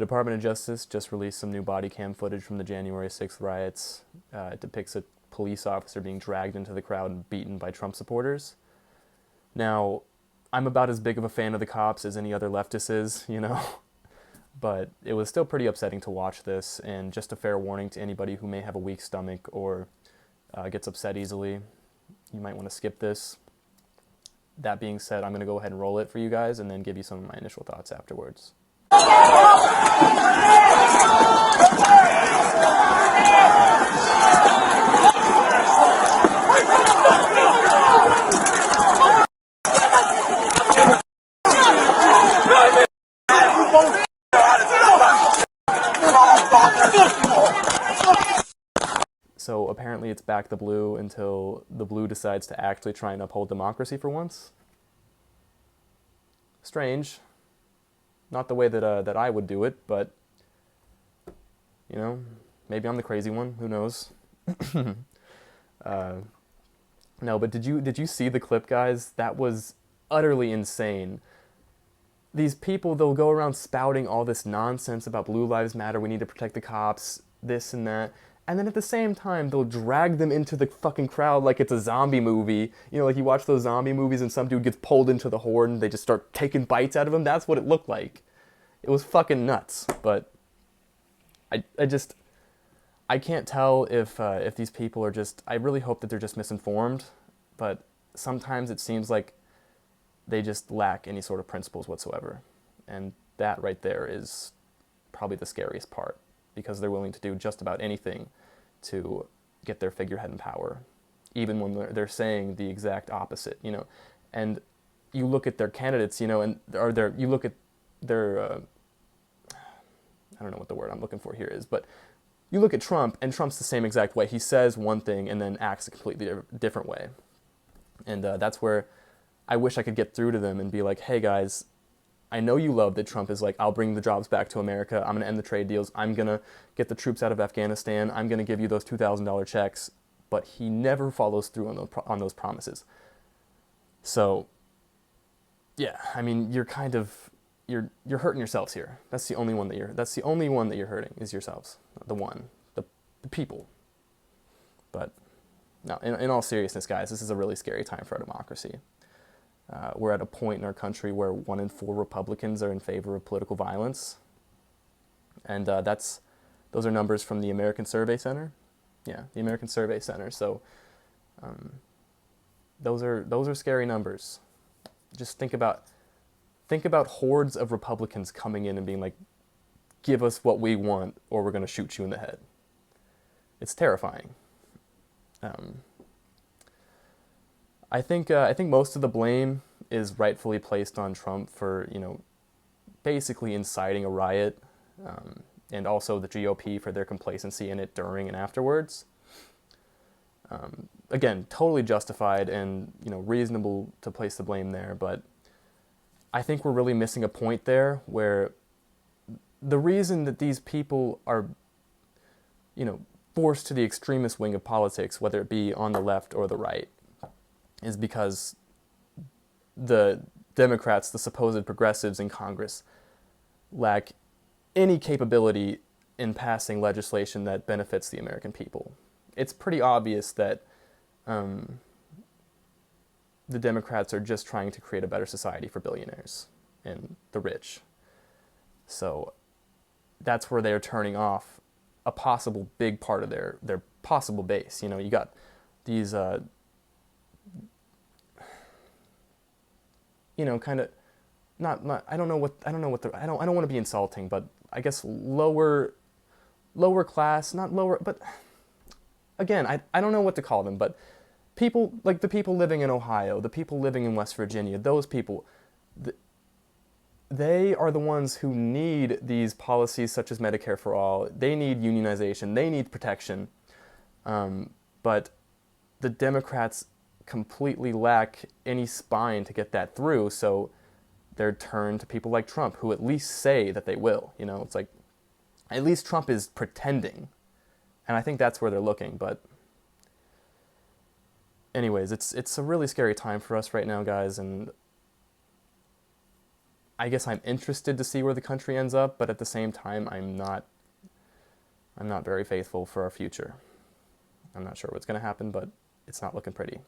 The Department of Justice just released some new body cam footage from the January 6th riots. It depicts a police officer being dragged into the crowd and beaten by Trump supporters. Now, I'm about as big of a fan of the cops as any other leftist is, you know, but it was still pretty upsetting to watch this, and just a fair warning to anybody who may have a weak stomach or gets upset easily, you might want to skip this. That being said, I'm going to go ahead and roll it for you guys and then give you some of my initial thoughts afterwards. So apparently it's back the blue until the blue decides to actually try and uphold democracy for once. Strange. Not the way that I would do it, but, you know, maybe I'm the crazy one. Who knows? No, but did you see the clip, guys? That was utterly insane. These people, they'll go around spouting all this nonsense about Blue Lives Matter, we need to protect the cops, this and that. And then at the same time, they'll drag them into the fucking crowd like it's a zombie movie. You know, like you watch those zombie movies and some dude gets pulled into the horde and they just start taking bites out of him. That's what it looked like. It was fucking nuts. But I can't tell if these people are just, I really hope that they're just misinformed. But sometimes it seems like they just lack any sort of principles whatsoever. And that right there is probably the scariest part, because they're willing to do just about anything to get their figurehead in power, even when they're saying the exact opposite, you know. And you look at their candidates, you know, you look at their, I don't know what the word I'm looking for here is, but you look at Trump, and Trump's the same exact way. He says one thing and then acts a completely different way. And that's where I wish I could get through to them and be like, hey guys, I know you love that Trump is like, I'll bring the jobs back to America. I'm going to end the trade deals. I'm going to get the troops out of Afghanistan. I'm going to give you those $2,000 checks. But he never follows through on those promises. So, yeah, I mean, you're kind of, you're hurting yourselves here. That's the only one that you're hurting is yourselves. The people. But no, in all seriousness, guys, this is a really scary time for our democracy. We're at a point in our country where 1 in 4 Republicans are in favor of political violence. And those are numbers from the American Survey Center. Yeah, the American Survey Center. So those are scary numbers. Just think about hordes of Republicans coming in and being like, give us what we want or we're going to shoot you in the head. It's terrifying. I think most of the blame is rightfully placed on Trump for, you know, basically inciting a riot, and also the GOP for their complacency in it during and afterwards. Again, totally justified and, you know, reasonable to place the blame there, but I think we're really missing a point there where the reason that these people are, you know, forced to the extremist wing of politics, whether it be on the left or the right, is because the Democrats, the supposed progressives in Congress, lack any capability in passing legislation that benefits the American people. It's pretty obvious that the Democrats are just trying to create a better society for billionaires and the rich. So that's where they're turning off a possible big part of their possible base. You know, you got these you know, kind of not I don't want to be insulting, but I guess lower class, not lower, but again, I don't know what to call them, but people like the people living in Ohio, the people living in West Virginia, those people, they are the ones who need these policies such as Medicare for all. They need unionization, they need protection, but the Democrats completely lack any spine to get that through, so they're turned to people like Trump, who at least say that they will. You know, it's like, at least Trump is pretending, and I think that's where they're looking. But anyways, it's a really scary time for us right now, guys, and I guess I'm interested to see where the country ends up, but at the same time, I'm not very faithful for our future. I'm not sure what's going to happen, but it's not looking pretty.